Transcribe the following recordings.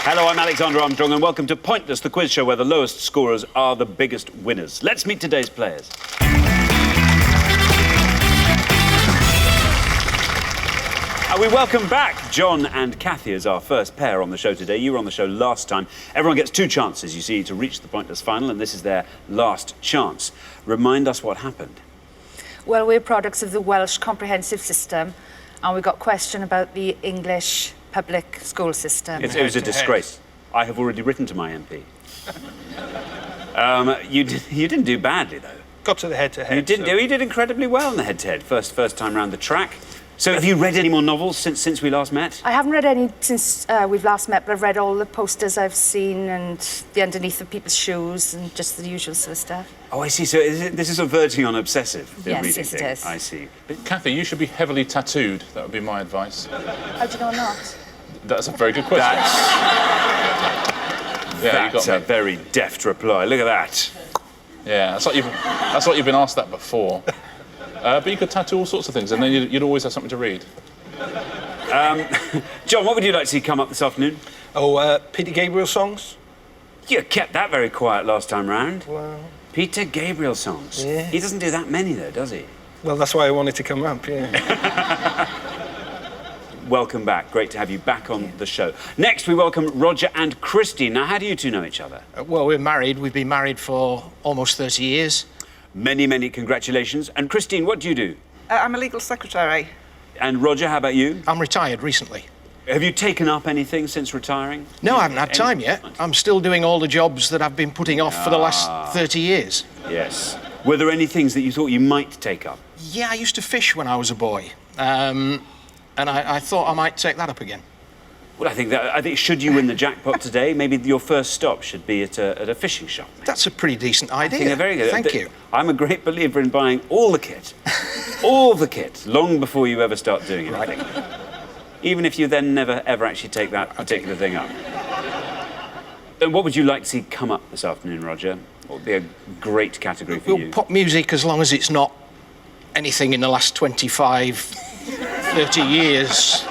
Hello, I'm Alexander Armstrong, and welcome to Pointless, the quiz show where the lowest scorers are the biggest winners. Let's meet today's players. We welcome back John and Kathy as our first pair on the show today. You were on the show last time. Everyone gets two chances, you see, to reach the Pointless final, and this is their last chance. Remind us what happened. Well, we're products of the Welsh comprehensive system, and we got a question about the English public school system. It was a disgrace. I have already written to my MP. You didn't do badly, though. Got to the head-to-head. You did incredibly well in the head-to-head. First time round the track. So have you read any more novels since we last met? I haven't read any since we've last met, but I've read all the posters I've seen and the underneath of people's shoes and just the usual sort of stuff. Oh, I see. So this is verging on obsessive, the Yes, reading yes, it thing. is. I see. But Kathy, you should be heavily tattooed. That would be my advice. How do you know I'm not? That's a very good question. That's a very deft reply. Look at that. Yeah, that's like you've been asked that before. But you could tattoo all sorts of things, and then you'd always have something to read. John, what would you like to see come up this afternoon? Oh, Peter Gabriel songs. You kept that very quiet last time round. Well... Peter Gabriel songs. Yeah. He doesn't do that many, though, does he? Well, that's why I wanted to come up, yeah. Welcome back. Great to have you back on the show. Next, we welcome Roger and Christy. Now, how do you two know each other? Well, we're married. We've been married for almost 30 years. Many, many congratulations. And Christine, what do you do? I'm a legal secretary. And Roger, how about you? I'm retired recently. Have you taken up anything since retiring? No, I haven't had time yet. I'm still doing all the jobs that I've been putting off for the last 30 years. Yes. Were there any things that you thought you might take up? Yeah, I used to fish when I was a boy. And I thought I might take that up again. Well, I think should you win the jackpot today, maybe your first stop should be at a fishing shop. Maybe. That's a pretty decent idea. I think they're very good. Thank you. I'm a great believer in buying all the kit, all the kit, long before you ever start doing anything. Even if you then never, ever actually take that particular thing up. And what would you like to see come up this afternoon, Roger? What would be a great category for you? Pop music, as long as it's not anything in the last 25, 30 years.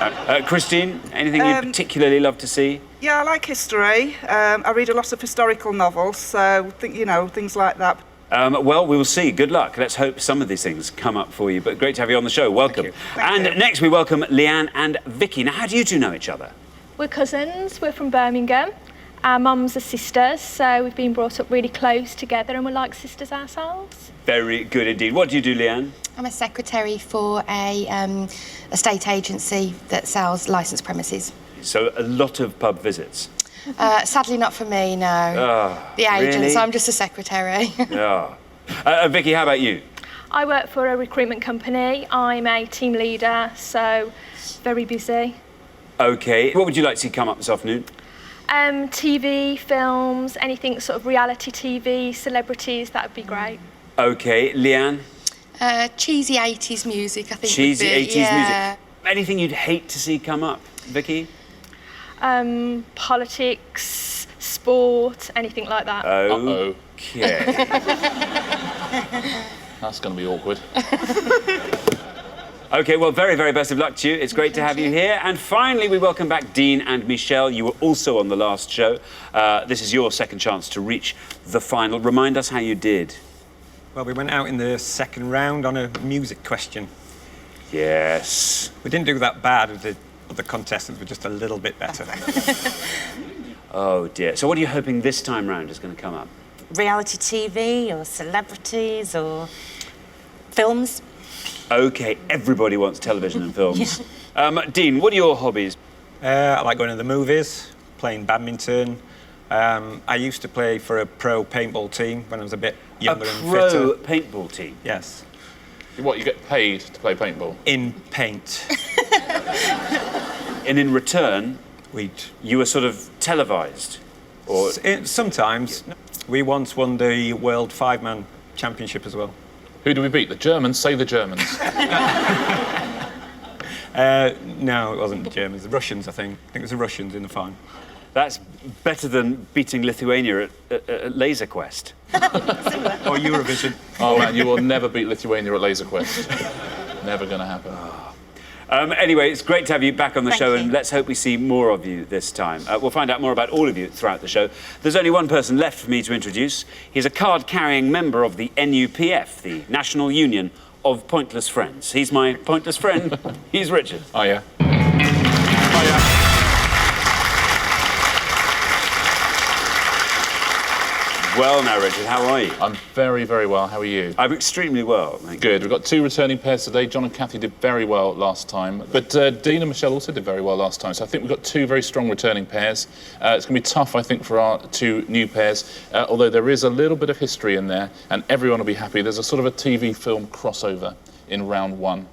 Christine, anything you particularly love to see? Yeah, I like history. I read a lot of historical novels, so, things like that. Well, we will see. Good luck. Let's hope some of these things come up for you. But great to have you on the show. Welcome. Thank you. Next, we welcome Leanne and Vicky. Now, how do you two know each other? We're cousins. We're from Birmingham. Our mums are sisters, so we've been brought up really close together and we're like sisters ourselves. Very good indeed. What do you do, Leanne? I'm a secretary for a estate agency that sells licensed premises. So, a lot of pub visits. Sadly not for me, no. The agent, really? so I'm just a secretary. Yeah. Vicky, how about you? I work for a recruitment company. I'm a team leader, so very busy. OK. What would you like to see come up this afternoon? TV, films, anything sort of reality TV, celebrities, that would be great. OK. Leanne? Cheesy 80s music, I think. Cheesy would be, 80s yeah. music. Anything you'd hate to see come up, Vicky? Politics, sport, anything like that. OK. That's going to be awkward. OK, well, very, very best of luck to you. It's great to have you here. And finally, we welcome back Dean and Michelle. You were also on the last show. This is your second chance to reach the final. Remind us how you did. Well, we went out in the second round on a music question. Yes. We didn't do that bad. The contestants were just a little bit better. Oh, dear. So what are you hoping this time round is going to come up? Reality TV or celebrities or films. OK, everybody wants television and films. Dean, what are your hobbies? I like going to the movies, playing badminton. I used to play for a pro paintball team when I was a bit younger and fitter. A pro paintball team? Yes. What, you get paid to play paintball? In paint. And in return, you were sort of televised? Or sometimes. We once won the World 5-Man Championship as well. Who do we beat? The Germans? Say the Germans. No, it wasn't the Germans. The Russians, I think. I think it was the Russians in the final. That's better than beating Lithuania at Laser Quest. Or Eurovision. Oh, man, you will never beat Lithuania at Laser Quest. Never going to happen. Anyway, it's great to have you back on the Thank show, you. and let's hope we see more of you this time. We'll find out more about all of you throughout the show. There's only one person left for me to introduce. He's a card-carrying member of the NUPF, the National Union of Pointless Friends. He's my pointless friend. He's Richard. Oh, yeah. Well, now, Richard, how are you? I'm very, very well. How are you? I'm extremely well, thank you. Good. We've got 2 returning pairs today. John and Kathy did very well last time, but Dean and Michelle also did very well last time. So I think we've got 2 very strong returning pairs. It's going to be tough, I think, for our 2 new pairs, although there is a little bit of history in there, and everyone will be happy. There's a sort of a TV film crossover in round 1.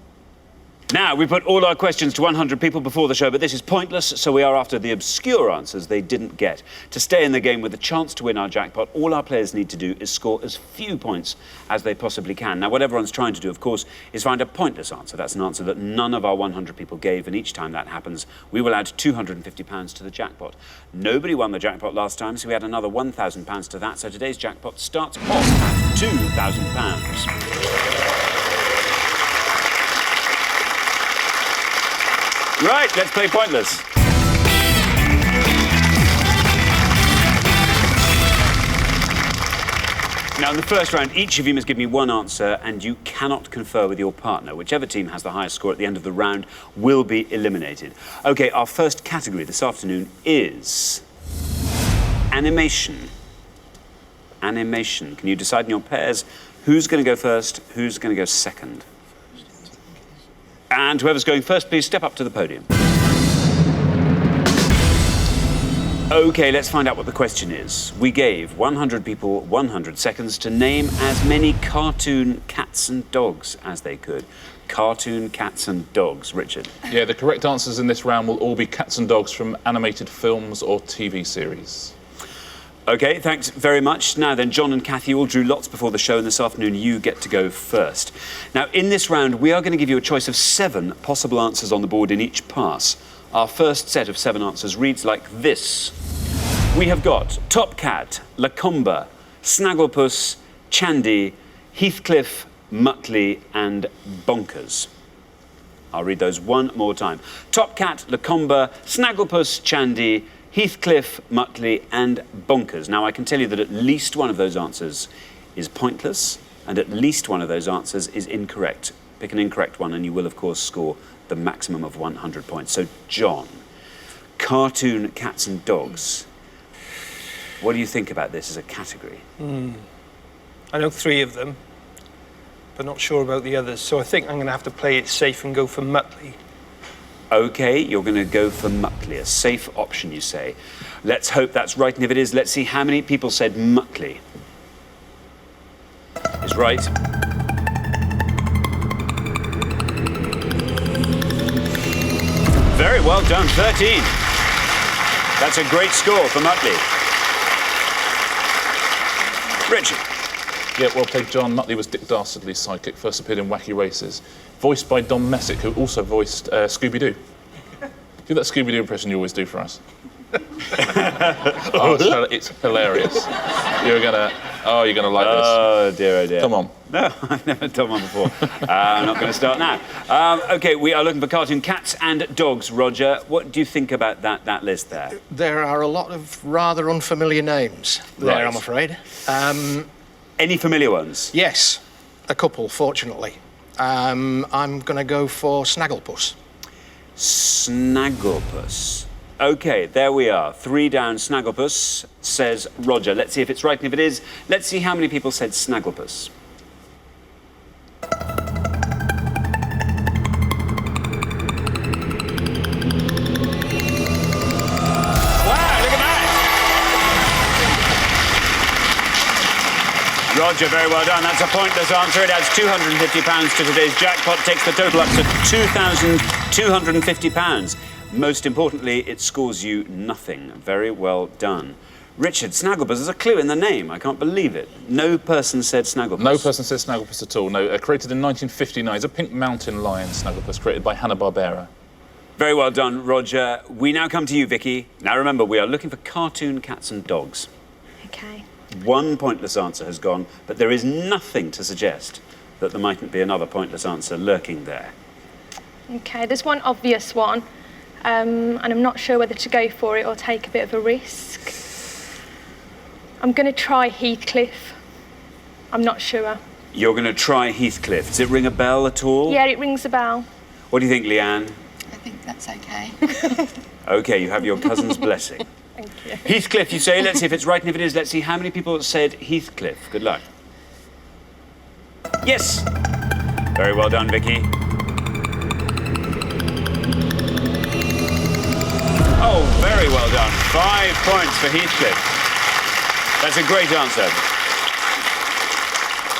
Now, we put all our questions to 100 people before the show, but this is pointless, so we are after the obscure answers they didn't get. To stay in the game with a chance to win our jackpot, all our players need to do is score as few points as they possibly can. Now, what everyone's trying to do, of course, is find a pointless answer. That's an answer that none of our 100 people gave, and each time that happens, we will add £250 to the jackpot. Nobody won the jackpot last time, so we add another £1,000 to that, so today's jackpot starts off at £2,000. Right, let's play Pointless. Now, in the first round, each of you must give me one answer, and you cannot confer with your partner. Whichever team has the highest score at the end of the round will be eliminated. OK, our first category this afternoon is animation. Animation. Can you decide in your pairs who's going to go first, who's going to go second? And whoever's going first, please step up to the podium. OK, let's find out what the question is. We gave 100 people 100 seconds to name as many cartoon cats and dogs as they could. Cartoon cats and dogs. Richard? Yeah, the correct answers in this round will all be cats and dogs from animated films or TV series. OK, thanks very much. Now then, John and Kathy all drew lots before the show, and this afternoon you get to go first. Now, in this round, we are going to give you a choice of 7 possible answers on the board in each pass. Our first set of 7 answers reads like this. We have got Top Cat, Lacombe, Snagglepuss, Chandy, Heathcliff, Muttley and Bonkers. I'll read those one more time. Top Cat, Lacombe, Snagglepuss, Chandy, Heathcliff, Muttley and Bonkers. Now, I can tell you that at least one of those answers is pointless, and at least one of those answers is incorrect. Pick an incorrect one, and you will, of course, score the maximum of 100 points. So, John, cartoon cats and dogs. What do you think about this as a category? I know 3 of them, but not sure about the others, so I think I'm going to have to play it safe and go for Muttley. OK, you're going to go for Muttley, a safe option, you say. Let's hope that's right, and if it is, let's see how many people said Muttley. Is right. Very well done, 13. That's a great score for Muttley. Richard? Yeah, well played, John. Muttley was Dick Dastardly's sidekick, first appeared in Wacky Races, voiced by Don Messick, who also voiced Scooby-Doo. Do that Scooby-Doo impression you always do for us. Oh, it's hilarious. You're gonna like this. Oh dear, oh dear. Come on. No, I've never done one before. I'm not going to start now. OK, we are looking for cartoon cats and dogs. Roger, what do you think about that list there? There are a lot of rather unfamiliar names there, Right. I'm afraid. Any familiar ones? Yes, a couple, fortunately. I'm going to go for Snagglepuss. Snagglepuss. OK, there we are. 3 down, Snagglepuss, says Roger. Let's see if it's right, and if it is, let's see how many people said Snagglepuss. Roger, very well done. That's a pointless answer. It adds £250 to today's jackpot, takes the total up to £2,250. Most importantly, it scores you nothing. Very well done. Richard, Snagglepuss, there's a clue in the name. I can't believe it. No person said Snagglepuss. No person said Snagglepuss at all, no. Created in 1959. It's a pink mountain lion, Snagglepuss, created by Hanna-Barbera. Very well done, Roger. We now come to you, Vicky. Now remember, we are looking for cartoon cats and dogs. Okay. One pointless answer has gone, but there is nothing to suggest that there mightn't be another pointless answer lurking there. Okay, there's one obvious one, and I'm not sure whether to go for it or take a bit of a risk. I'm going to try Heathcliff. I'm not sure. You're going to try Heathcliff. Does it ring a bell at all? Yeah, it rings a bell. What do you think, Leanne? I think that's okay. OK, you have your cousin's blessing. Thank you. Heathcliff, you say. Let's see if it's right, and if it is, let's see how many people said Heathcliff. Good luck. Yes! Very well done, Vicky. Oh, very well done. 5 points for Heathcliff. That's a great answer.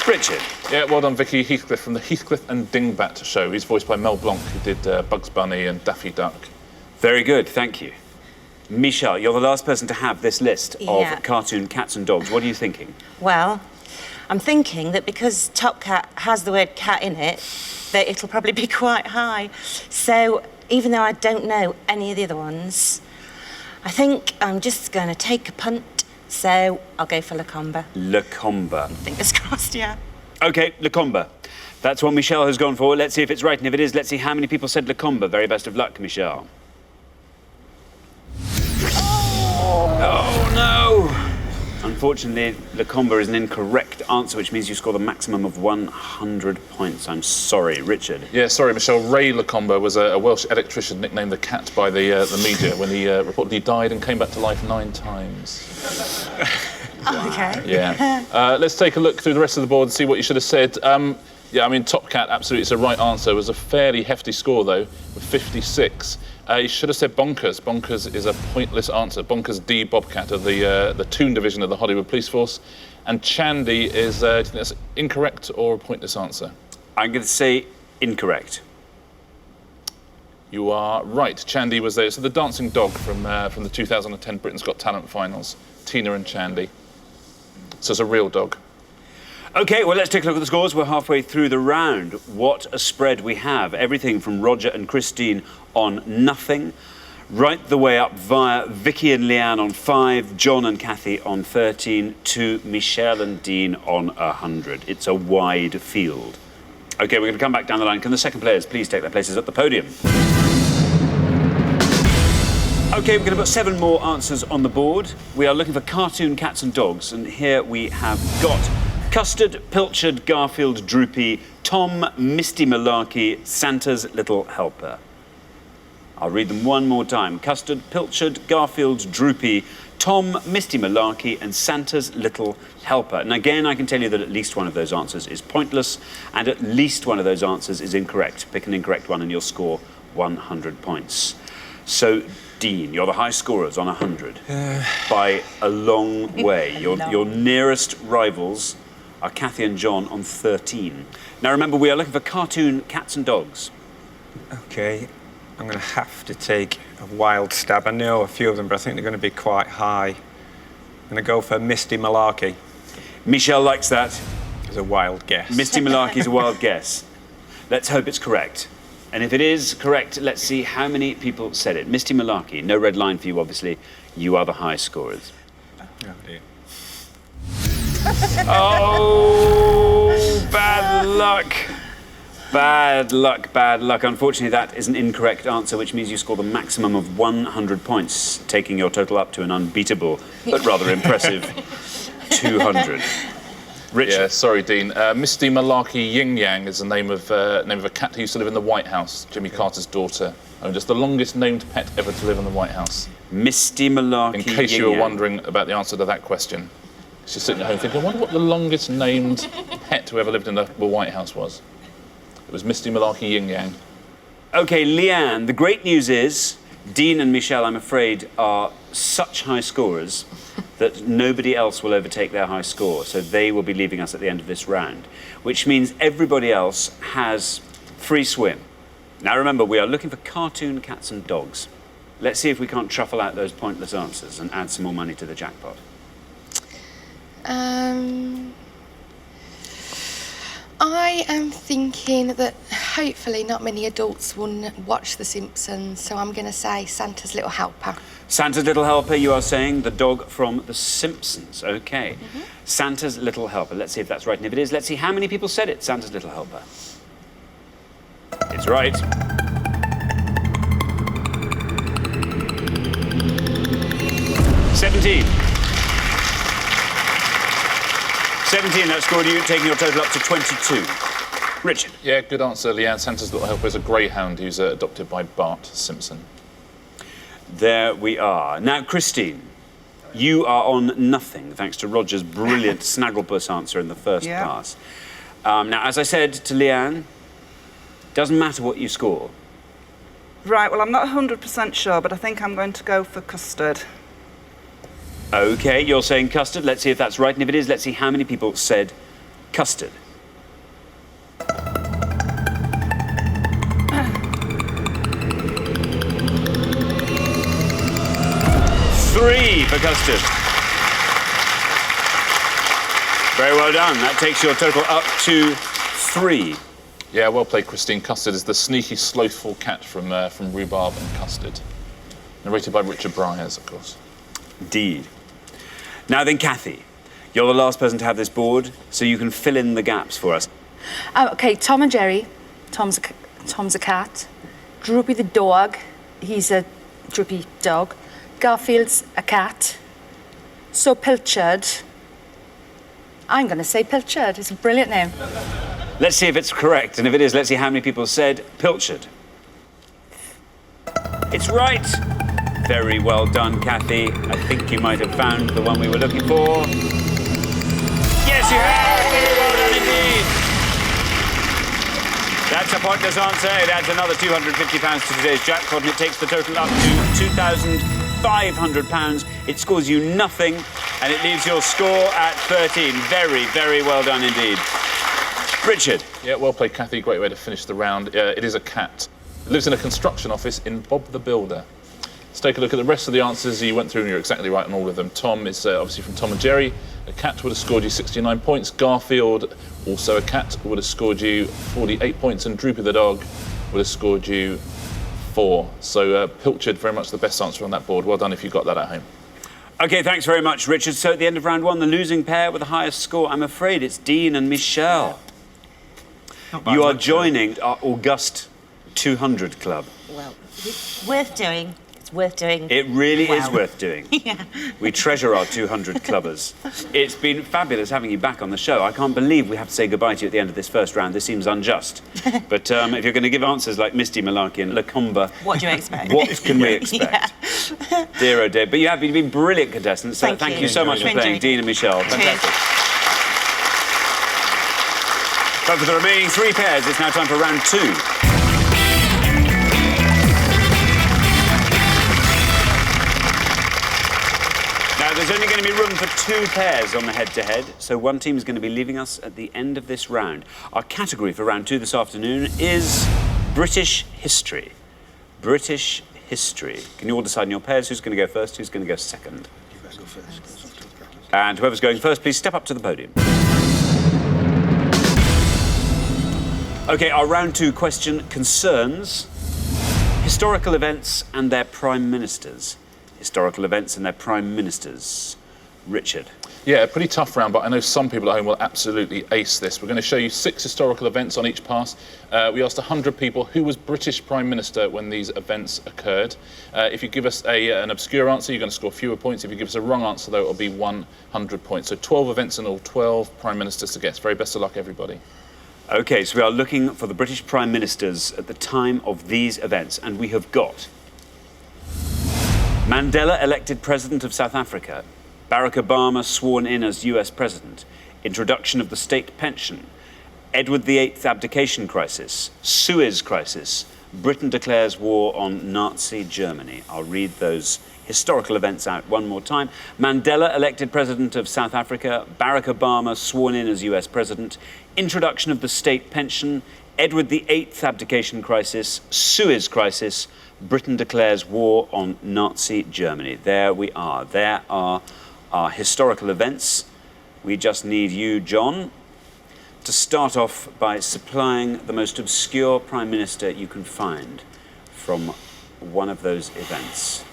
Richard. Yeah, well done, Vicky. Heathcliff from the Heathcliff and Dingbat show. He's voiced by Mel Blanc, who did Bugs Bunny and Daffy Duck. Very good, thank you. Michelle, you're the last person to have this list of cartoon cats and dogs. What are you thinking? Well, I'm thinking that because Top Cat has the word cat in it, that it'll probably be quite high. So, even though I don't know any of the other ones, I think I'm just going to take a punt. So, I'll go for Lacombe. Lacombe. Fingers crossed, yeah. OK, Lacombe. That's what Michelle has gone for. Let's see if it's right, and if it is, let's see how many people said Lacombe. Very best of luck, Michelle. Oh, no! Unfortunately, Lacombe is an incorrect answer, which means you score the maximum of 100 points. I'm sorry, Richard. Yeah, sorry, Michelle. Ray Lacombe was a Welsh electrician nicknamed the Cat by the media when he reportedly died and came back to life 9 times. OK. Yeah. Let's take a look through the rest of the board and see what you should have said. Yeah, I mean, Top Cat, absolutely, it's the right answer. It was a fairly hefty score, though, with 56. You should have said Bonkers. Bonkers is a pointless answer. Bonkers D. Bobcat of the Toon division of the Hollywood Police Force. And Chandy is, do you think that's incorrect or a pointless answer? I'm going to say incorrect. You are right. Chandy was there. So the dancing dog from the 2010 Britain's Got Talent finals. Tina and Chandy. So it's a real dog. OK, well, let's take a look at the scores. We're halfway through the round. What a spread we have. Everything from Roger and Christine on nothing, right the way up via Vicky and Leanne on 5, John and Kathy on 13, to Michelle and Dean on 100. It's a wide field. OK, we're going to come back down the line. Can the second players please take their places at the podium? OK, we're going to put 7 more answers on the board. We are looking for cartoon cats and dogs, and here we have got Custard, Pilchard, Garfield, Droopy, Tom, Misty Malarkey, Santa's Little Helper. I'll read them one more time. Custard, Pilchard, Garfield, Droopy, Tom, Misty Malarkey, and Santa's Little Helper. And again, I can tell you that at least one of those answers is pointless, and at least one of those answers is incorrect. Pick an incorrect one and you'll score 100 points. So, Dean, you're the high scorers on 100 by a long way. Your nearest rivals are Kathy and John on 13. Now remember, we are looking for cartoon cats and dogs. OK, I'm going to have to take a wild stab. I know a few of them, but I think they're going to be quite high. I'm going to go for Misty Malarkey. Michelle likes that. It's a wild guess. Misty Malarkey's a wild guess. Let's hope it's correct. And if it is correct, let's see how many people said it. Misty Malarkey, no red line for you, obviously. You are the high scorers. Oh, dear. Oh, bad luck. Bad luck, bad luck. Unfortunately, that is an incorrect answer, which means you score the maximum of 100 points, taking your total up to an unbeatable, but rather impressive 200. Richard. Yeah, sorry, Dean. Misty Malarkey Yin Yang is the name of a cat who used to live in the White House, Jimmy Carter's daughter. I mean, just the longest named pet ever to live in the White House. Misty Malarkey In case you were wondering about the answer to that question. She's sitting at home thinking, I wonder what the longest named pet who ever lived in the White House was. It was Misty Malarkey Yin Yang. OK, Leanne, the great news is Dean and Michelle, I'm afraid, are such high scorers that nobody else will overtake their high score, so they will be leaving us at the end of this round, which means everybody else has free swim. Now remember, we are looking for cartoon cats and dogs. Let's see if we can't truffle out those pointless answers and add some more money to the jackpot. I am thinking that hopefully not many adults will watch The Simpsons, so I'm going to say Santa's Little Helper. Santa's Little Helper, you are saying the dog from The Simpsons. OK. Santa's Little Helper. Let's see if that's right. And if it is, let's see how many people said it. Santa's Little Helper. It's right. 17. 17, that scored you, taking your total up to 22. Richard. Yeah, good answer, Leanne. Santa's Little Helper is a greyhound who's adopted by Bart Simpson. There we are. Now, Christine, you are on nothing, thanks to Roger's brilliant Snagglepuss answer in the first pass. Now, as I said to Leanne, doesn't matter what you score. Right, well, I'm not 100% sure, but I think I'm going to go for custard. OK, you're saying custard. Let's see if that's right. And if it is, let's see how many people said custard. 3 for custard. Very well done. That takes your total up to 3. Yeah, well played, Christine. Custard is the sneaky, slothful cat from Rhubarb and Custard. Narrated by Richard Bryars, of course. Indeed. Now then, Kathy, you're the last person to have this board, so you can fill in the gaps for us. OK, Tom and Jerry. Tom's a cat. Droopy the dog. He's a droopy dog. Garfield's a cat. So Pilchard. I'm going to say Pilchard. It's a brilliant name. Let's see if it's correct, and if it is, let's see how many people said Pilchard. It's right. Very well done, Kathy. I think you might have found the one we were looking for. Yes, you have! Very well done indeed. That's a pointless answer. It adds another £250 to today's jackpot, and it takes the total up to £2,500. It scores you nothing, and it leaves your score at 13. Very, very well done indeed. Richard. Yeah, well played, Kathy. Great way to finish the round. It is a cat. It lives in a construction office in Bob the Builder. Let's take a look at the rest of the answers you went through, and you're exactly right on all of them. Tom is obviously from Tom and Jerry. A cat would have scored you 69 points. Garfield, also a cat, would have scored you 48 points. And Droopy the dog would have scored you 4. So Pilchard, very much the best answer on that board. Well done if you got that at home. OK, thanks very much, Richard. So at the end of round 1, the losing pair with the highest score, I'm afraid it's Dean and Michelle. You are joining our august 200 club. Well, it's worth doing. It's worth doing. It really is worth doing. Yeah. We treasure our 200 clubbers. It's been fabulous having you back on the show. I can't believe we have to say goodbye to you at the end of this first round. This seems unjust. But if you're going to give answers like Misty, Malarkey and Lacombe... What do you expect? What can we expect? Yeah. Dear, oh dear. But you have been brilliant contestants. So thank you so much for playing, Dean and Michelle. Fantastic. But for the remaining 3 pairs, it's now time for round 2. Now, there's only going to be room for 2 pairs on the head-to-head, so one team is going to be leaving us at the end of this round. Our category for round 2 this afternoon is British history. British history. Can you all decide in your pairs who's going to go first, who's going to go second? You guys go first. And whoever's going first, please step up to the podium. OK, our round 2 question concerns historical events and their prime ministers. Historical events and their prime ministers. Richard. Yeah, a pretty tough round, but I know some people at home will absolutely ace this. We're going to show you 6 historical events on each pass. We asked 100 people who was British Prime Minister when these events occurred. If you give us an obscure answer, you're going to score fewer points. If you give us a wrong answer, though, it'll be 100 points. So 12 events in all, 12 Prime Ministers to guess. Very best of luck, everybody. OK, so we are looking for the British Prime Ministers at the time of these events, and we have got Mandela elected President of South Africa, Barack Obama sworn in as US President, introduction of the state pension, Edward VIII abdication crisis, Suez crisis, Britain declares war on Nazi Germany. I'll read those historical events out one more time. Mandela elected President of South Africa, Barack Obama sworn in as US President, introduction of the state pension, Edward VIII abdication crisis, Suez crisis, Britain declares war on Nazi Germany. There we are. There are our historical events. We just need you, John, to start off by supplying the most obscure Prime Minister you can find from one of those events.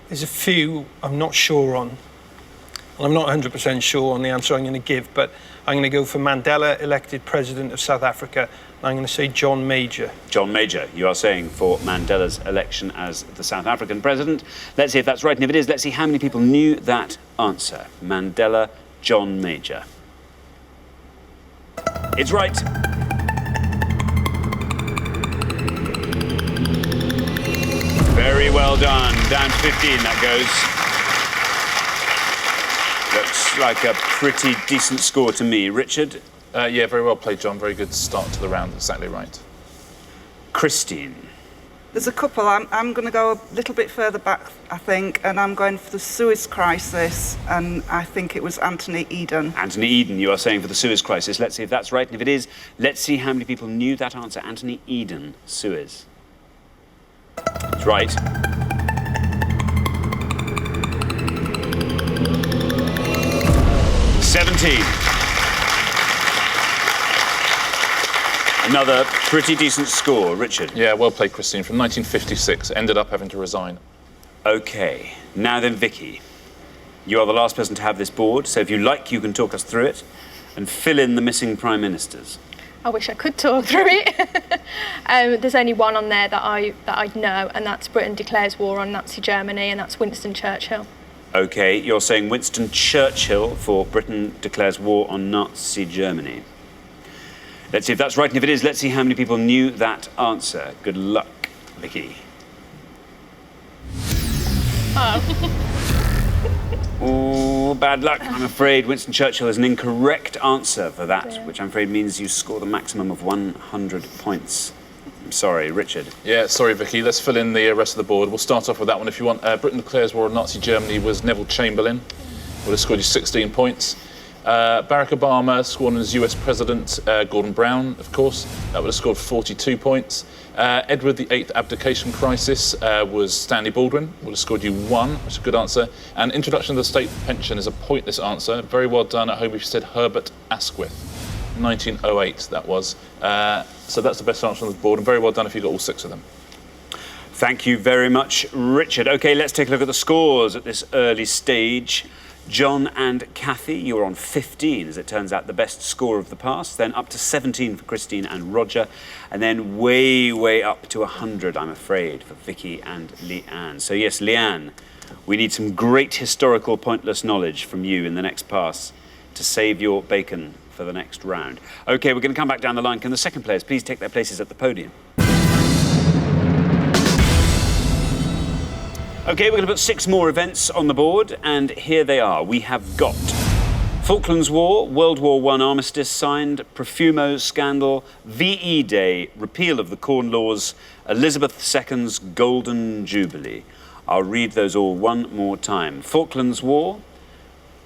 There's a few I'm not sure on. I'm not 100% sure on the answer I'm going to give, but I'm going to go for Mandela, elected president of South Africa, and I'm going to say John Major. John Major, you are saying for Mandela's election as the South African president. Let's see if that's right, and if it is, let's see how many people knew that answer. Mandela, John Major. It's right. Very well done. Down to 15 that goes. Looks like a pretty decent score to me. Richard? Yeah, very well played, John. Very good start to the round. Exactly right. Christine? There's a couple. I'm going to go a little bit further back, I think, and I'm going for the Suez Crisis, and I think it was Anthony Eden. Anthony Eden, you are saying for the Suez Crisis. Let's see if that's right, and if it is, let's see how many people knew that answer. Anthony Eden, Suez. It's right. Another pretty decent score. Richard? Yeah, well played, Christine. From 1956, ended up having to resign. OK, now then, Vicky. You are the last person to have this board, so if you like, you can talk us through it and fill in the missing prime ministers. I wish I could talk through it. There's only one on there that I know, and that's Britain declares war on Nazi Germany, and that's Winston Churchill. OK, you're saying Winston Churchill for Britain declares war on Nazi Germany. Let's see if that's right, and if it is, let's see how many people knew that answer. Good luck, Vicky. Oh, bad luck. I'm afraid Winston Churchill is an incorrect answer for that, which I'm afraid means you score the maximum of 100 points. I'm sorry, Richard. Yeah, sorry, Vicky. Let's fill in the rest of the board. We'll start off with that one if you want. Britain declares war on Nazi Germany was Neville Chamberlain. Would have scored you 16 points. Barack Obama, sworn as US President, Gordon Brown, of course. That would have scored 42 points. Edward VIII abdication crisis was Stanley Baldwin. Would have scored you 1, which is a good answer. And introduction to the state pension is a pointless answer. Very well done at home if you said Herbert Asquith. 1908, that was. So that's the best answer on the board, and very well done if you got all 6 of them. Thank you very much, Richard. OK, let's take a look at the scores at this early stage. John and Kathy, you are on 15, as it turns out, the best score of the past. Then up to 17 for Christine and Roger. And then way, way up to 100, I'm afraid, for Vicky and Leanne. So yes, Leanne, we need some great historical pointless knowledge from you in the next pass to save your bacon for the next round. OK, we're going to come back down the line. Can the second players please take their places at the podium? OK, we're going to put 6 more events on the board, and here they are. We have got Falklands War, World War I armistice signed, Profumo scandal, VE Day, repeal of the Corn Laws, Elizabeth II's Golden Jubilee. I'll read those all one more time. Falklands War,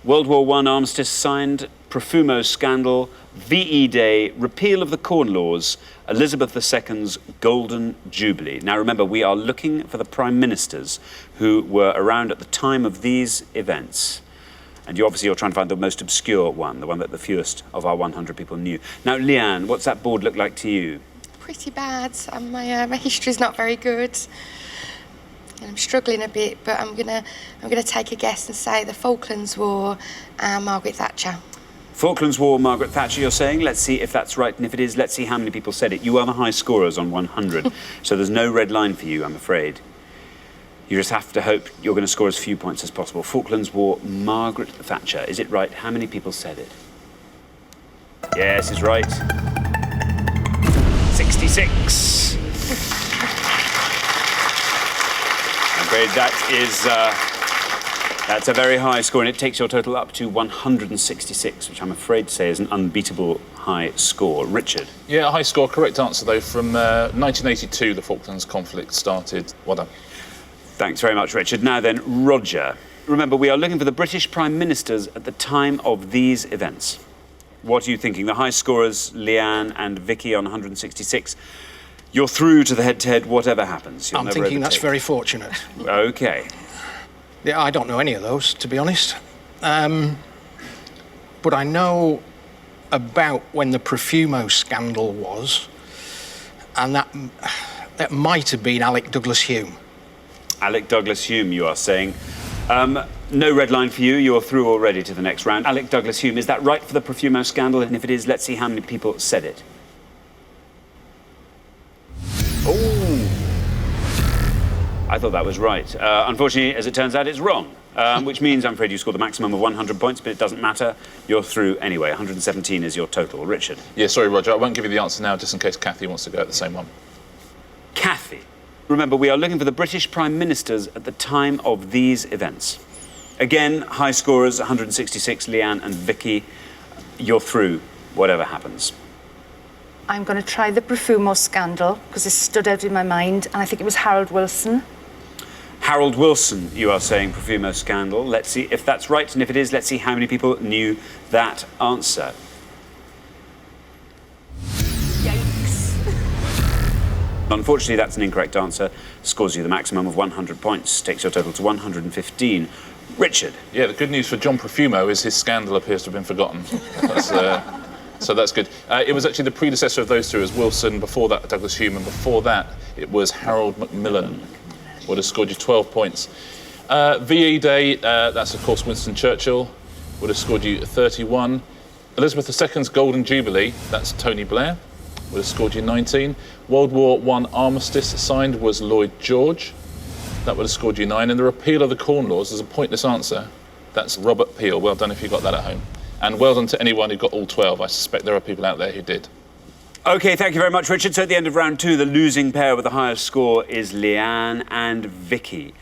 World War I armistice signed, Profumo scandal, VE Day, repeal of the Corn Laws, Elizabeth II's Golden Jubilee. Now remember, we are looking for the prime ministers who were around at the time of these events. And you're trying to find the most obscure one, the one that the fewest of our 100 people knew. Now, Leanne, what's that board look like to you? Pretty bad. My history's not very good. I'm struggling a bit, but I'm gonna take a guess and say the Falklands War and Margaret Thatcher. Falklands War, Margaret Thatcher, you're saying? Let's see if that's right, and if it is, let's see how many people said it. You are the high scorers on 100, so there's no red line for you, I'm afraid. You just have to hope you're going to score as few points as possible. Falklands War, Margaret Thatcher. Is it right? How many people said it? Yes, it's right. 66. I'm afraid that is... That's a very high score, and it takes your total up to 166, which I'm afraid to say is an unbeatable high score. Richard? Yeah, high score. Correct answer, though. From 1982, the Falklands conflict started. Well done. Thanks very much, Richard. Now then, Roger. Remember, we are looking for the British Prime Ministers at the time of these events. What are you thinking? The high scorers, Leanne and Vicky, on 166. You're through to the head-to-head, whatever happens. I'm thinking that's very fortunate. OK. Yeah, I don't know any of those, to be honest. But I know about when the Profumo scandal was, and that might have been Alec Douglas Hume. Alec Douglas Hume, you are saying. No red line for you. You're through already to the next round. Alec Douglas Hume, is that right for the Profumo scandal? And if it is, let's see how many people said it. Oh, I thought that was right. Unfortunately, as it turns out, it's wrong, which means I'm afraid you scored the maximum of 100 points, but it doesn't matter. You're through anyway. 117 is your total. Richard? Yeah, sorry, Roger. I won't give you the answer now, just in case Kathy wants to go at the same one. Kathy. Remember, we are looking for the British Prime Ministers at the time of these events. Again, high scorers, 166, Leanne and Vicky. You're through, whatever happens. I'm going to try the Profumo scandal because it stood out in my mind, and I think it was Harold Wilson. Harold Wilson, you are saying Profumo scandal. Let's see if that's right, and if it is, let's see how many people knew that answer. Unfortunately, that's an incorrect answer. Scores you the maximum of 100 points. Takes your total to 115. Richard? Yeah, the good news for John Profumo is his scandal appears to have been forgotten. So that's good. It was actually the predecessor of those two, as Wilson, before that Douglas Hume, and before that it was Harold Macmillan. Would have scored you 12 points. VE Day, that's of course Winston Churchill, would have scored you 31. Elizabeth II's Golden Jubilee, that's Tony Blair, would have scored you 19. World War I armistice signed was Lloyd George, that would have scored you 9. And the repeal of the Corn Laws is a pointless answer, that's Robert Peel. Well done if you got that at home. And well done to anyone who got all 12. I suspect there are people out there who did. OK, thank you very much, Richard. So at the end of round 2, the losing pair with the highest score is Leanne and Vicky.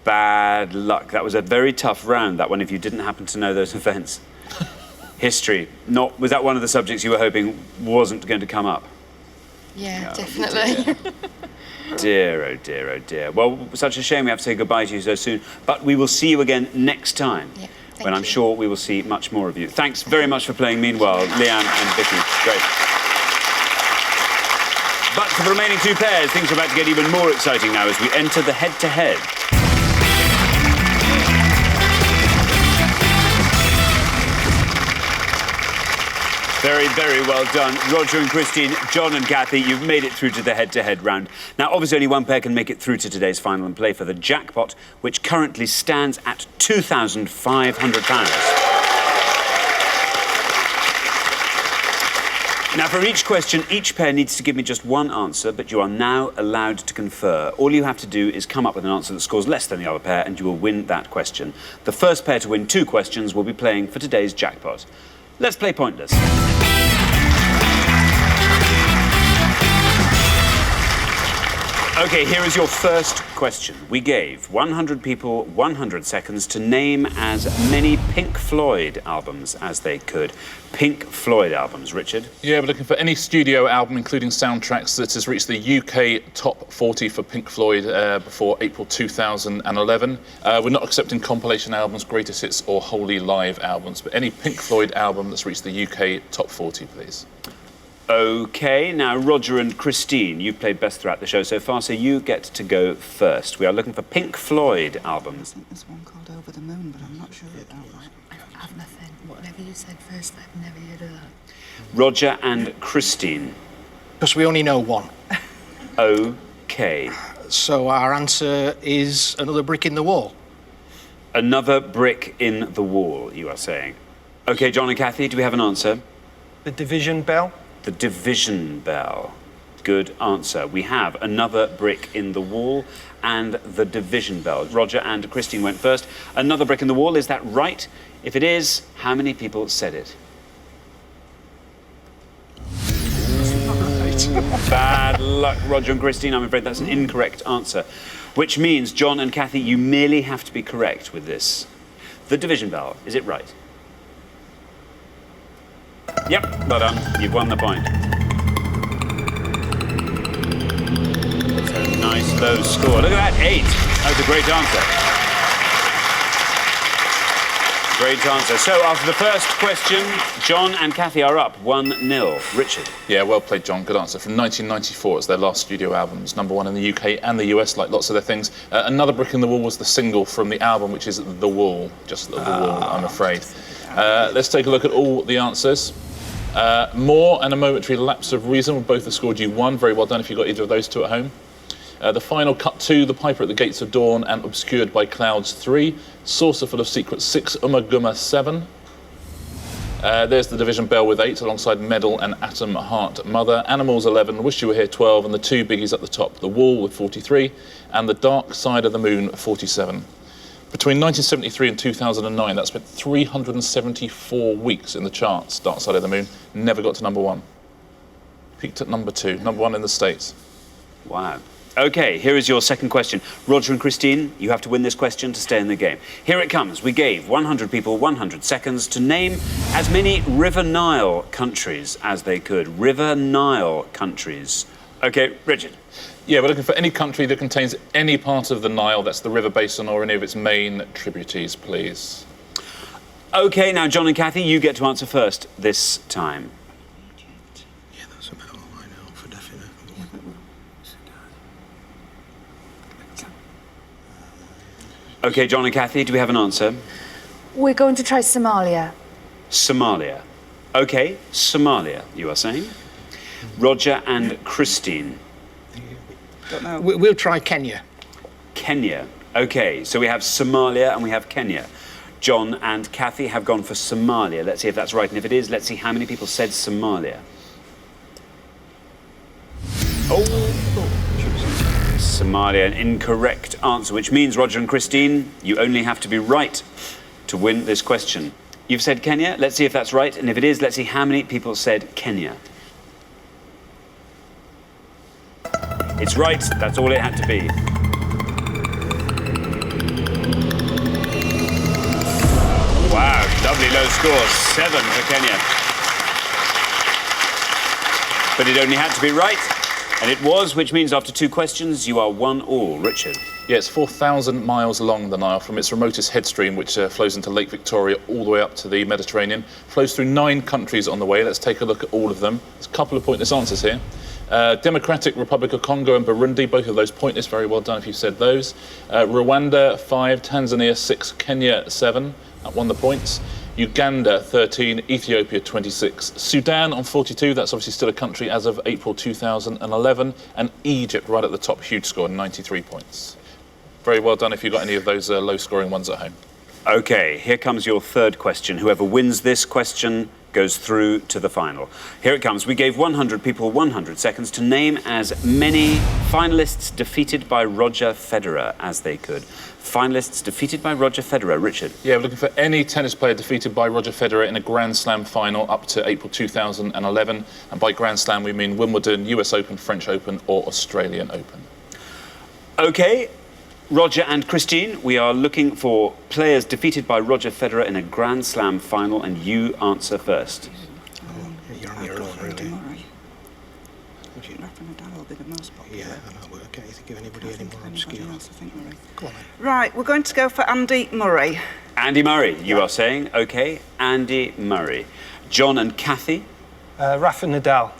Bad luck. That was a very tough round, that one, if you didn't happen to know those events. History. Was that one of the subjects you were hoping wasn't going to come up? Yeah, definitely. Dear, oh dear, oh dear. Well, such a shame we have to say goodbye to you so soon. But we will see you again next time, when I'm sure we will see much more of you. Thanks very much for playing meanwhile, Leanne and Vicky. Great. But for the remaining 2 pairs, things are about to get even more exciting now as we enter the head-to-head. Very, very well done. Roger and Christine, John and Kathy, you've made it through to the head-to-head round. Now, obviously, only one pair can make it through to today's final and play for the jackpot, which currently stands at £2,500. Now, for each question, each pair needs to give me just one answer, but you are now allowed to confer. All you have to do is come up with an answer that scores less than the other pair, and you will win that question. The first pair to win 2 questions will be playing for today's jackpot. Let's play Pointless. OK, here is your first question. We gave 100 people 100 seconds to name as many Pink Floyd albums as they could. Pink Floyd albums. Richard? Yeah, we're looking for any studio album, including soundtracks, that has reached the UK top 40 for Pink Floyd before April 2011. We're not accepting compilation albums, greatest hits or wholly live albums, but any Pink Floyd album that's reached the UK top 40, please. OK, now Roger and Christine, you've played best throughout the show so far, so you get to go first. We are looking for Pink Floyd albums. I think there's one called Over the Moon, but I'm not sure of that one. I've nothing. Whatever you said first, I've never heard of that. Roger and Christine. Because we only know one. OK. So our answer is Another Brick in the Wall. Another brick in the wall, you are saying. OK, John and Kathy, do we have an answer? The Division Bell? The Division Bell. Good answer. We have Another Brick in the Wall and The Division Bell. Roger and Christine went first. Another Brick in the Wall, is that right? If it is, how many people said it? Bad luck, Roger and Christine. I'm afraid that's an incorrect answer. Which means, John and Kathy, you merely have to be correct with this. The Division Bell, is it right? Yep, well done. You've won the point. So nice low score. Look at that, 8. That was a great answer. Great answer. So after the first question, John and Kathy are up 1-0. Richard? Yeah, well played, John. Good answer. From 1994, it's their last studio albums. #1 in the UK and the US, like lots of their things. Another Brick in the Wall was the single from the album, which is The Wall. Just The Wall, I'm afraid. Let's take a look at all the answers. More and A Momentary Lapse of Reason both have scored you 1. Very well done if you got either of those 2 at home. The final, Cut 2, The Piper at the Gates of Dawn and Obscured by Clouds 3. Saucerful of Secrets 6, Ummagumma 7. There's the Division Bell with 8, alongside Medal and Atom Heart Mother. Animals 11, Wish You Were Here 12, and the two biggies at the top, The Wall with 43, and The Dark Side of the Moon 47. Between 1973 and 2009, that spent 374 weeks in the charts, Dark Side of the Moon. Never got to number 1. Peaked at number 2, number 1 in the States. Wow. OK, here is your second question. Roger and Christine, you have to win this question to stay in the game. Here it comes. We gave 100 people 100 seconds to name as many River Nile countries as they could. River Nile countries. OK, Richard. Yeah, we're looking for any country that contains any part of the Nile, that's the river basin or any of its main tributaries, please. OK, now John and Kathy, you get to answer first this time. Yeah, that's about all I know for definite. OK, John and Kathy, do we have an answer? We're going to try Somalia. Somalia. OK, Somalia, you are saying? Roger and Christine. Don't know. We'll try Kenya. Kenya. OK, so we have Somalia and we have Kenya. John and Kathy have gone for Somalia. Let's see if that's right, and if it is, let's see how many people said Somalia. Oh! Somalia, an incorrect answer, which means, Roger and Christine, you only have to be right to win this question. You've said Kenya. Let's see if that's right, and if it is, let's see how many people said Kenya. It's right. That's all it had to be. Wow, lovely low score. 7 for Kenya. But it only had to be right. And it was, which means after 2 questions, you are 1-1. Richard. Yeah, it's 4,000 miles long, the Nile, from its remotest headstream, which flows into Lake Victoria, all the way up to the Mediterranean. Flows through 9 countries on the way. Let's take a look at all of them. There's a couple of pointless answers here. Democratic Republic of Congo and Burundi, both of those pointless. Very well done if you said those. Rwanda, 5. Tanzania, 6. Kenya, 7. That won the points. Uganda, 13. Ethiopia, 26. Sudan on 42. That's obviously still a country as of April 2011. And Egypt right at the top, huge score, 93 points. Very well done if you got any of those low-scoring ones at home. OK, here comes your third question. Whoever wins this question goes through to the final. Here it comes. We gave 100 people 100 seconds to name as many finalists defeated by Roger Federer as they could. Finalists defeated by Roger Federer. Richard. Yeah, we're looking for any tennis player defeated by Roger Federer in a Grand Slam final up to April 2011. And by Grand Slam, we mean Wimbledon, US Open, French Open or Australian Open. OK. Roger and Christine, we are looking for players defeated by Roger Federer in a Grand Slam final, and you answer first. You're on your own, really. Rafa Nadal will be the most popular. Yeah, I know, but I can't think of anybody any more obscure. Go on, then. Right, we're going to go for Andy Murray. Andy Murray, you are saying. OK, Andy Murray. John and Kathy. Rafa Nadal.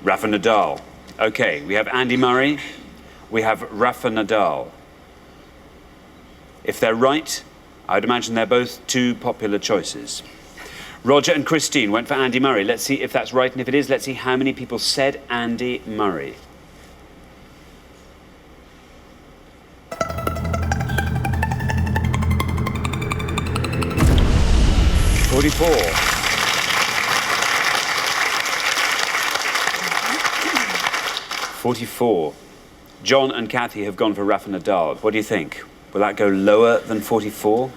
Rafa Nadal. OK, we have Andy Murray. We have Rafa Nadal. If they're right, I'd imagine they're both 2 popular choices. Roger and Christine went for Andy Murray. Let's see if that's right, and if it is, let's see how many people said Andy Murray. $44. John and Kathy have gone for Rafa Nadal. What do you think? Will that go lower than 44?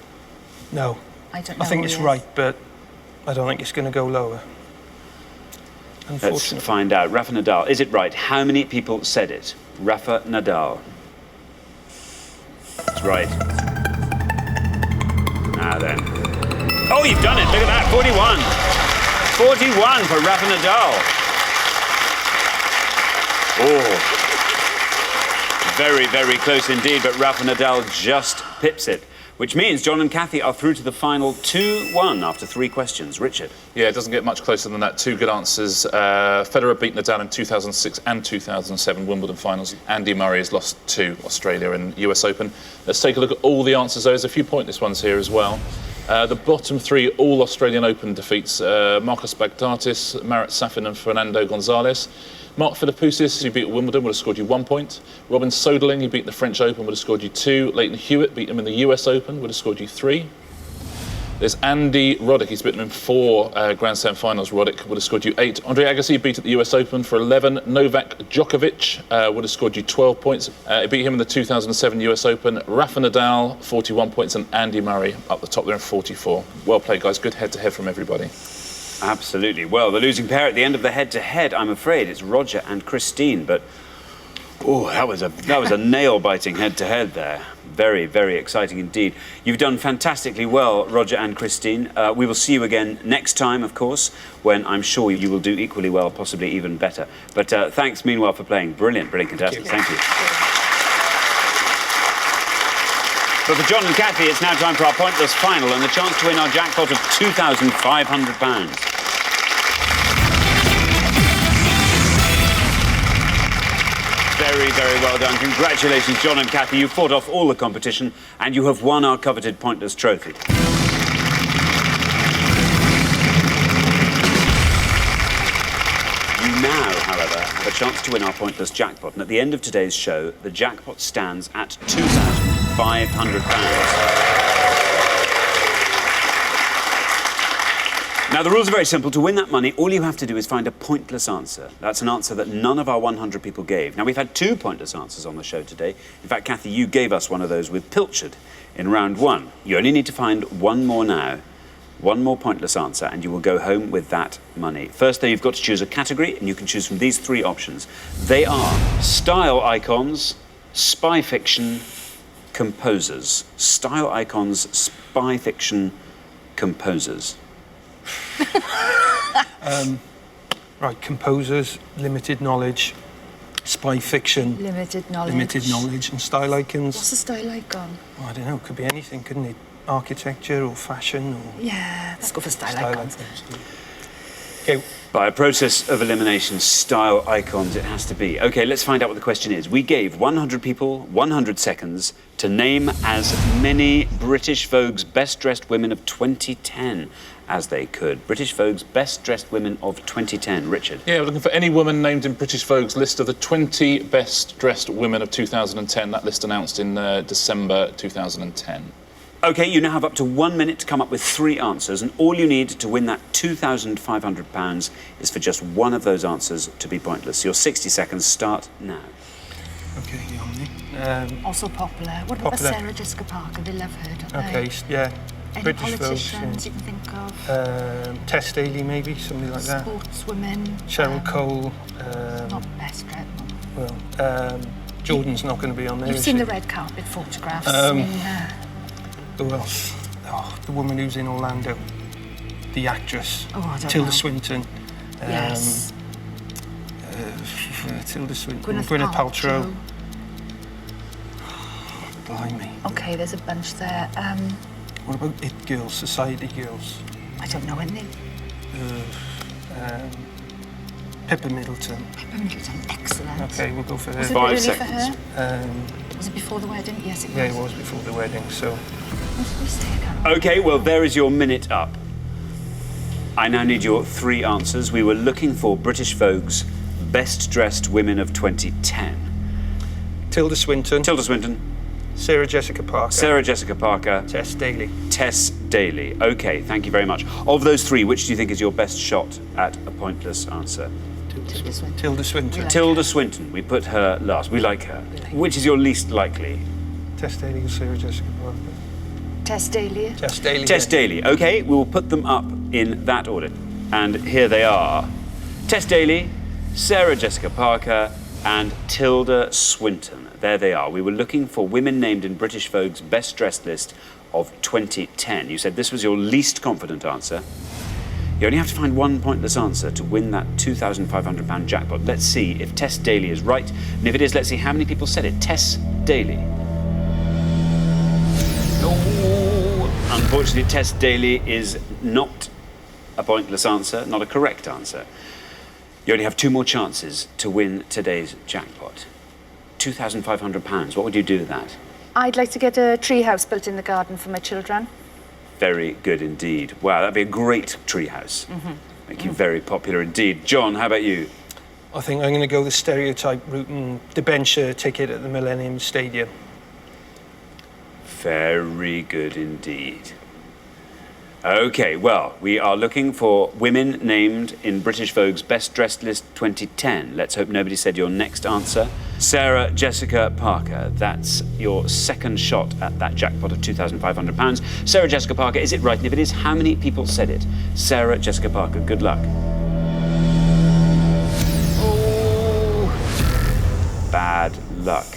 No. I don't know. I think it's right, but I don't think it's going to go lower. Let's Unfortunately. find out. Rafa Nadal, is it right? How many people said it? Rafa Nadal. That's right. Now then. Oh, you've done it. Look at that. 41. 41 for Rafa Nadal. Oh. Very, very close indeed, but Rafa Nadal just pips it. Which means John and Kathy are through to the final 2-1 after 3 questions. Richard. Yeah, it doesn't get much closer than that. 2 good answers. Federer beat Nadal in 2006 and 2007 Wimbledon finals. Andy Murray has lost to Australia in US Open. Let's take a look at all the answers. There's a few pointless ones here as well. The bottom 3 all Australian Open defeats: Marcos Baghdatis, Marat Safin and Fernando Gonzalez. Mark Philippoussis, who beat Wimbledon, would have scored you 1 point. Robin Soderling, who beat the French Open, would have scored you 2. Leighton Hewitt beat him in the US Open, would have scored you 3. There's Andy Roddick, he's beaten him in 4 Grand Slam finals. Roddick would have scored you 8. Andre Agassi beat at the US Open for 11. Novak Djokovic would have scored you 12 points. He beat him in the 2007 US Open. Rafa Nadal, 41 points, and Andy Murray up the top there in 44. Well played, guys. Good head-to-head from everybody. Absolutely. Well, the losing pair at the end of the head-to-head, I'm afraid, it's Roger and Christine, but oh, that was a nail-biting head-to-head there. Very, very exciting indeed. You've done fantastically well, Roger and Christine. We will see you again next time, of course, when I'm sure you will do equally well, possibly even better. But thanks, meanwhile, for playing. Brilliant, brilliant contestants. Thank you. But for John and Kathy, it's now time for our pointless final and the chance to win our jackpot of £2,500. Very, very well done. Congratulations, John and Kathy. You fought off all the competition and you have won our coveted pointless trophy. You now, however, have a chance to win our pointless jackpot. And at the end of today's show, the jackpot stands at £2,500. Now, the rules are very simple. To win that money, all you have to do is find a pointless answer. That's an answer that none of our 100 people gave. Now, we've had 2 pointless answers on the show today. In fact, Kathy, you gave us one of those with pilchard in round 1. You only need to find one more now, one more pointless answer, and you will go home with that money. First, though, you've got to choose a category, and you can choose from these 3 options. They are style icons, spy fiction, composers. Style icons, spy fiction, composers. Right, composers, limited knowledge, spy fiction, Limited knowledge. and style icons. What's a style icon? Oh, I don't know, could be anything, couldn't it? Architecture or fashion or... Yeah, let's go for style icons. Okay. By a process of elimination, style icons it has to be. OK, let's find out what the question is. We gave 100 people 100 seconds to name as many British Vogue's best-dressed women of 2010 as they could. British Vogue's best-dressed women of 2010. Richard? Yeah, we're looking for any woman named in British Vogue's list of the 20 best-dressed women of 2010. That list announced in December 2010. OK, you now have up to 1 minute to come up with 3 answers, and all you need to win that £2,500 is for just one of those answers to be pointless. Your 60 seconds start now. OK, Yomni. Also popular. What about Sarah Jessica Parker? They love her, don't they? OK, yeah. Any British politicians you can think of? Tess Daly, maybe, somebody like that. Sportswomen. Cheryl Cole. Not best dressed. Well, Jordan's not going to be on there. You've seen the red carpet photographs. Who else? Oh, the woman who's in Orlando. The actress. Oh, I don't Tilda know. Swinton. Yes. Tilda Swinton. Gwyneth Paltrow. Blimey. OK, there's a bunch there. What about It Girls, Society Girls? I don't know any. Pippa Middleton. Pippa Middleton, excellent. OK, we'll go for her. Was it 5 really seconds. for her? Was it before the wedding? Yes, it was. Yeah, it was before the wedding, so... OK, well, there is your minute up. I now need your 3 answers. We were looking for British Vogue's best-dressed women of 2010. Tilda Swinton. Tilda Swinton. Sarah Jessica Parker. Sarah Jessica Parker. Tess Daly. Tess Daly. OK, thank you very much. Of those 3, which do you think is your best shot at a pointless answer? Tilda Swinton. Tilda Swinton. We put her last. We like her. Which is your least likely? Tess Daly or Sarah Jessica Parker? Tess Daly. Tess Daly. Tess Daly. OK, we will put them up in that order. And here they are. Tess Daly, Sarah Jessica Parker, and Tilda Swinton. There they are. We were looking for women named in British Vogue's best dressed list of 2010. You said this was your least confident answer. You only have to find one pointless answer to win that £2,500 jackpot. Let's see if Tess Daly is right. And if it is, let's see how many people said it. Tess Daly. No. Unfortunately, Tess Daly is not a pointless answer, not a correct answer. You only have 2 more chances to win today's jackpot. £2,500. What would you do with that? I'd like to get a tree house built in the garden for my children. Very good indeed. Wow, that'd be a great treehouse. Make you very popular indeed. John, how about you? I think I'm going to go the stereotype route and debenture ticket at the Millennium Stadium. Very good indeed. OK, well, we are looking for women named in British Vogue's Best Dressed List 2010. Let's hope nobody said your next answer. Sarah Jessica Parker, that's your second shot at that jackpot of £2,500. Sarah Jessica Parker, is it right? And if it is, how many people said it? Sarah Jessica Parker, good luck. Oh. Bad luck.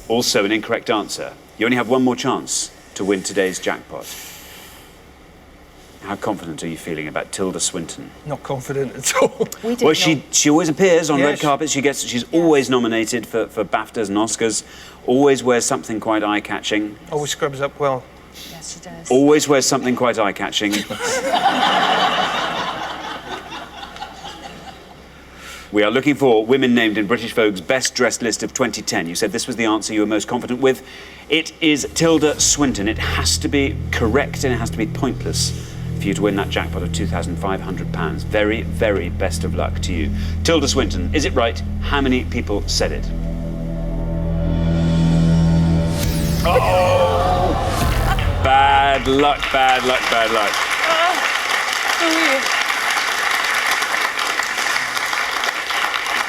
Also an incorrect answer. You only have one more chance to win today's jackpot. How confident are you feeling about Tilda Swinton? Not confident at all. Well, she always appears on red carpets. She's always nominated for BAFTAs and Oscars. Always wears something quite eye-catching. Always scrubs up well. Yes, she does. Always wears something quite eye-catching. We are looking for women named in British Vogue's Best Dressed List of 2010. You said this was the answer you were most confident with. It is Tilda Swinton. It has to be correct and it has to be pointless for you to win that jackpot of £2,500. Very, very best of luck to you. Tilda Swinton, is it right? How many people said it? Oh! Bad luck, bad luck, bad luck.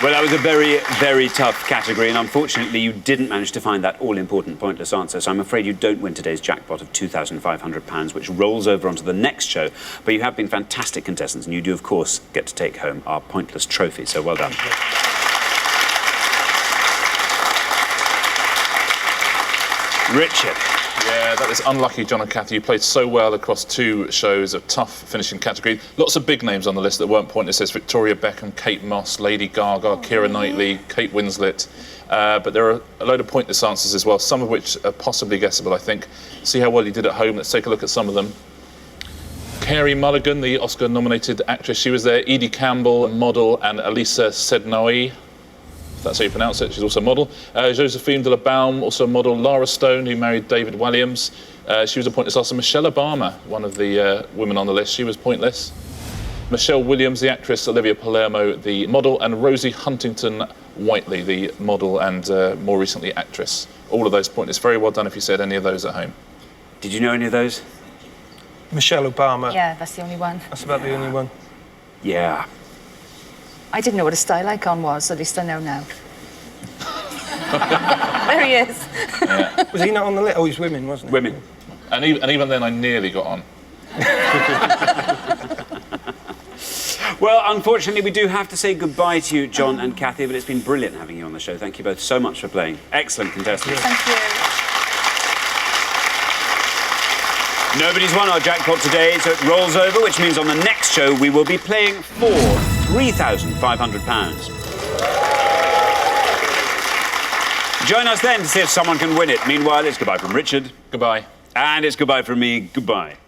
Well, that was a very, very tough category, and unfortunately you didn't manage to find that all-important pointless answer, so I'm afraid you don't win today's jackpot of £2,500, which rolls over onto the next show. But you have been fantastic contestants, and you do, of course, get to take home our pointless trophy, so well done. Richard. Yeah, that is unlucky, John and Kathy. You played so well across two shows, a tough finishing category. Lots of big names on the list that weren't pointless. There's Victoria Beckham, Kate Moss, Lady Gaga, Keira Knightley, Kate Winslet. But there are a load of pointless answers as well, some of which are possibly guessable, I think. See how well you did at home. Let's take a look at some of them. Carey Mulligan, the Oscar-nominated actress, she was there. Edie Campbell, model, and Elisa Sednaoui. That's how you pronounce it. She's also a model. Josephine de la Baume, also a model. Lara Stone, who married David Williams. She was a pointless answer. Michelle Obama, one of the women on the list, she was pointless. Michelle Williams, the actress. Olivia Palermo, the model. And Rosie Huntington-Whiteley, the model and more recently actress. All of those pointless. Very well done if you said any of those at home. Did you know any of those? Michelle Obama. Yeah, that's the only one. That's about the only one. Yeah. I didn't know what a style icon was, at least I know now. There he is. Yeah. Was he not on the list? Oh, he's women, wasn't he? Women. And even then, I nearly got on. Well, unfortunately, we do have to say goodbye to you, John and Kathy, but it's been brilliant having you on the show. Thank you both so much for playing. Excellent contestants. Thank you. Nobody's won our jackpot today, so it rolls over, which means on the next show we will be playing for £3,500. Join us then to see if someone can win it. Meanwhile, it's goodbye from Richard. Goodbye. And it's goodbye from me. Goodbye.